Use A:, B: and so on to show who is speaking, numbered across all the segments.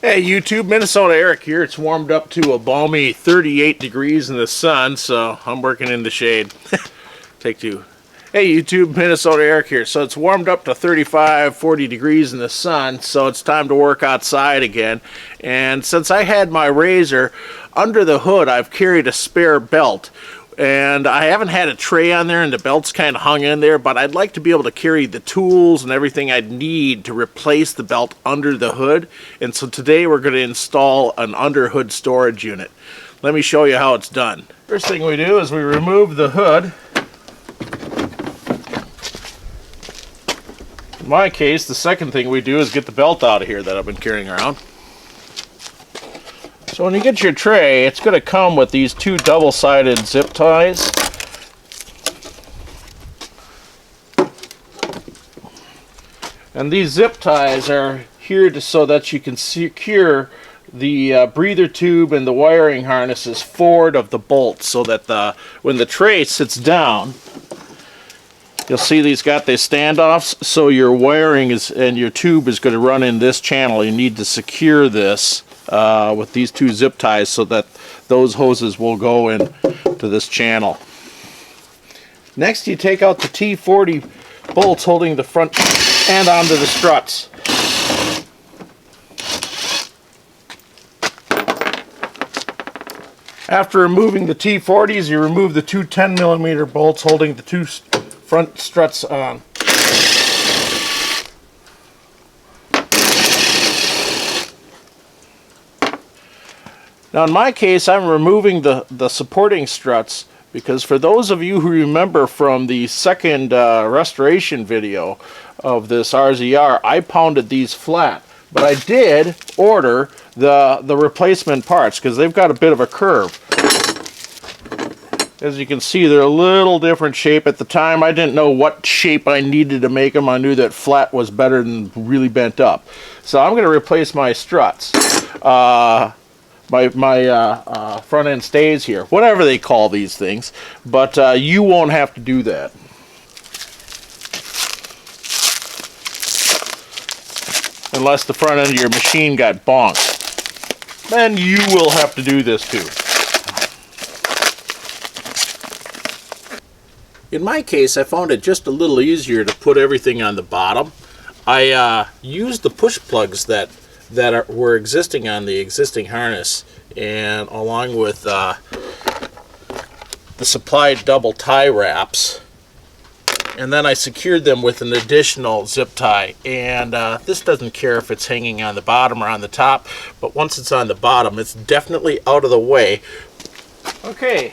A: Hey YouTube, MinnesotaEric here. It's warmed up to a balmy 38 degrees in the sun, so I'm working in the shade. Take two. Hey YouTube, MinnesotaEric here. So it's warmed up to 35, 40 degrees in the sun, so it's time to work outside again. And since I had my RZR, under the hood I've carried a spare belt. And I haven't had a tray on there and the belt's kind of hung in there, but I'd like to be able to carry the tools and everything I'd need to replace the belt under the hood. And so today we're going to install an underhood storage unit. Let me show you how it's done. First thing we do is we remove the hood. In my case, the second thing we do is get the belt out of here that I've been carrying around. So when you get your tray, it's going to come with these two double-sided zip ties. And these zip ties are here so that you can secure the breather tube and the wiring harnesses forward of the bolt, so that when the tray sits down, you'll see these got these standoffs, so your wiring and your tube is going to run in this channel. You need to secure this with these two zip ties so that those hoses will go into this channel. Next, you take out the T40 bolts holding the front and onto the struts. After removing the T40s, you remove the two 10mm bolts holding the two front struts on. Now in my case, I'm removing the supporting struts because for those of you who remember from the second restoration video of this RZR, I pounded these flat. But I did order the replacement parts because they've got a bit of a curve. As you can see, they're a little different shape. At the time, I didn't know what shape I needed to make them. I knew that flat was better than really bent up. So I'm going to replace my struts. My front end stays here, whatever they call these things, but you won't have to do that. Unless the front end of your machine got bonked. Then you will have to do this too. In my case, I found it just a little easier to put everything on the bottom. I used the push plugs that were existing on the existing harness, and along with the supplied double tie wraps, and then I secured them with an additional zip tie. And this doesn't care if it's hanging on the bottom or on the top, but once it's on the bottom, it's definitely out of the way. Okay,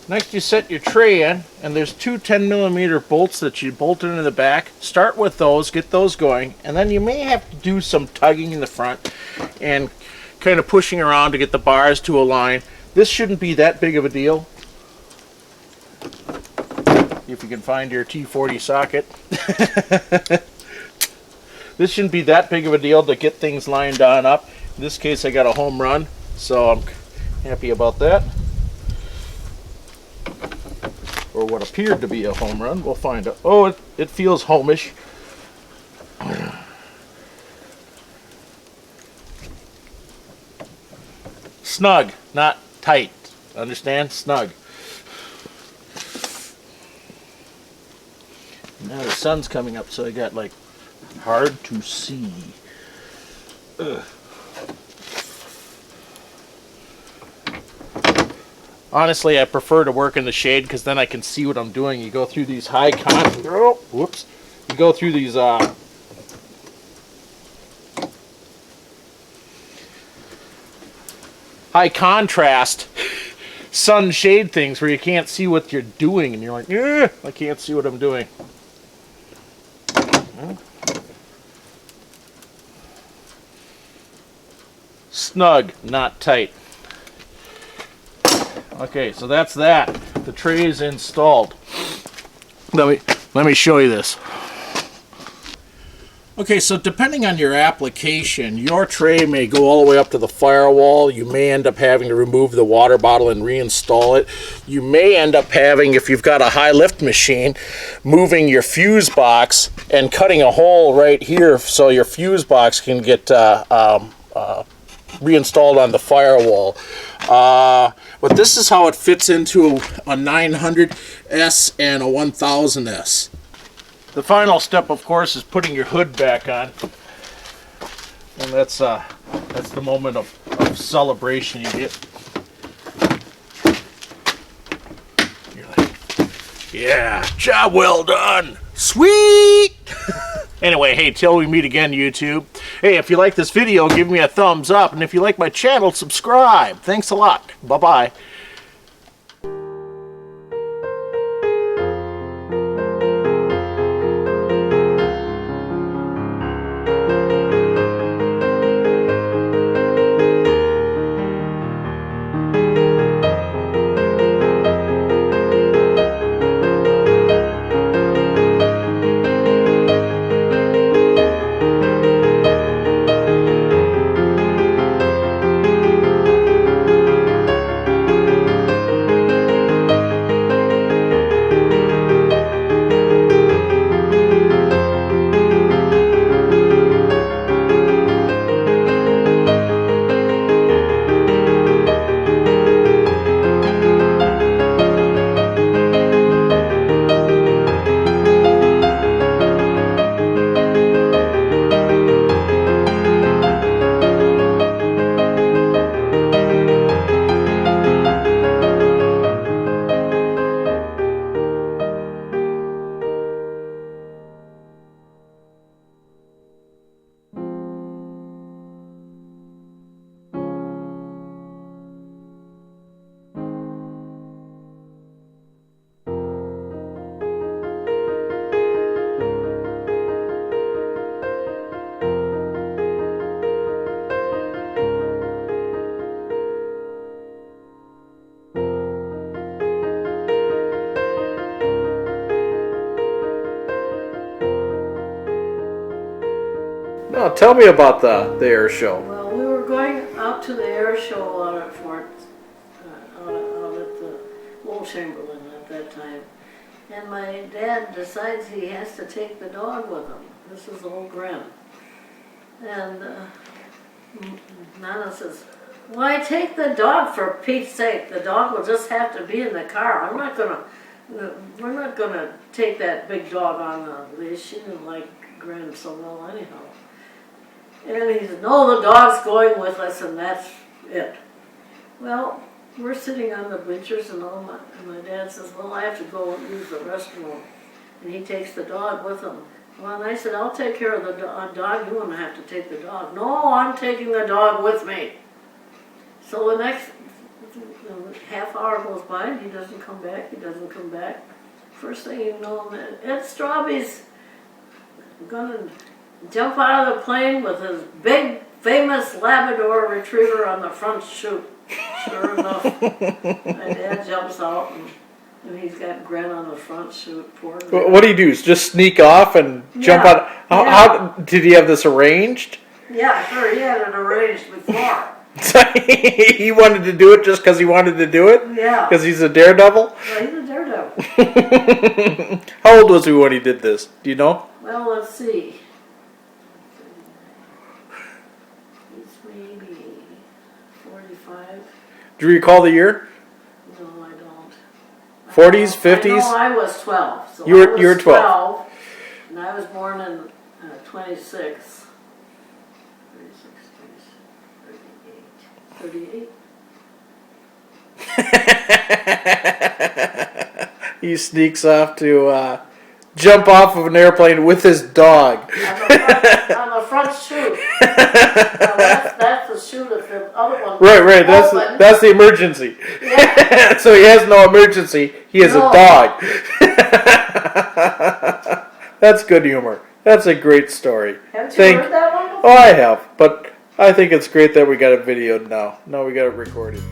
A: next you set your tray in, and there's two 10mm bolts that you bolted into the back. Start with those, get those going, and then you may have to do some tugging in the front and kind of pushing around to get the bars to align. This shouldn't be that big of a deal. If you can find your T40 socket. This shouldn't be that big of a deal to get things lined on up. In this case, I got a home run, so I'm happy about that. Or what appeared to be a home run. We'll find out. Oh, it feels homish. Snug, not tight. Understand? Snug. Now the sun's coming up, so I got like hard to see. Ugh. Honestly, I prefer to work in the shade because then I can see what I'm doing. You go through these high You go through these high contrast sun shade things where you can't see what you're doing, and you're like, I can't see what I'm doing. Snug, not tight. Okay, so that's that. The tray is installed. Let me show you this. Okay, so depending on your application, your tray may go all the way up to the firewall. You may end up having to remove the water bottle and reinstall it. You may end up having, if you've got a high lift machine, moving your fuse box and cutting a hole right here so your fuse box can get reinstalled on the firewall. But this is how it fits into a 900S and a 1000S. The final step, of course, is putting your hood back on. And that's the moment of celebration you get. You're like, yeah, job well done. Sweet! Anyway, hey, till we meet again, YouTube. Hey, if you like this video, give me a thumbs up. And if you like my channel, subscribe. Thanks a lot. Bye-bye. Now, tell me about the air show.
B: Well, we were going out to the air show out at Fort, out at the Old Chamberlain at that time. And my dad decides he has to take the dog with him. This is old Gren. And Nana says, why take the dog for Pete's sake? The dog will just have to be in the car. We're not gonna take that big dog on the leash. She didn't like Gren so well anyhow. And he said, no, the dog's going with us, and that's it. Well, we're sitting on the bleachers, and my dad says, well, I have to go and use the restroom. And he takes the dog with him. Well, and I said, I'll take care of the dog. You won't have to take the dog. No, I'm taking the dog with me. So the next half hour goes by, and he doesn't come back. He doesn't come back. First thing you know, Ed Strawby's going to jump out of the plane with his big, famous Labrador Retriever on the front chute. Sure enough, my dad jumps out and he's got Gren on the front chute. Poor Gren.
A: What do you do? Just sneak off and jump out? How did he have this arranged?
B: Yeah, sure. He had it arranged before.
A: He wanted to do it just because he wanted to do it?
B: Yeah.
A: Because he's a daredevil?
B: Well, he's a daredevil.
A: How old was he when he did this? Do you know?
B: Well, let's see. Maybe 45.
A: Do you recall the year?
B: No, I don't.
A: 40s, 50s?
B: No, I was 12. So
A: you were 12.
B: And I was born in 26. 38.
A: He sneaks off to jump off of an airplane with his dog.
B: On the front chute. That's the chute if the other one.
A: Right. That's the emergency.
B: Yeah.
A: So he has no emergency. He has a dog. That's good humor. That's a great story.
B: Haven't you heard that one before?
A: Oh, I have, but I think it's great that we got it videoed now. Now we got it recorded.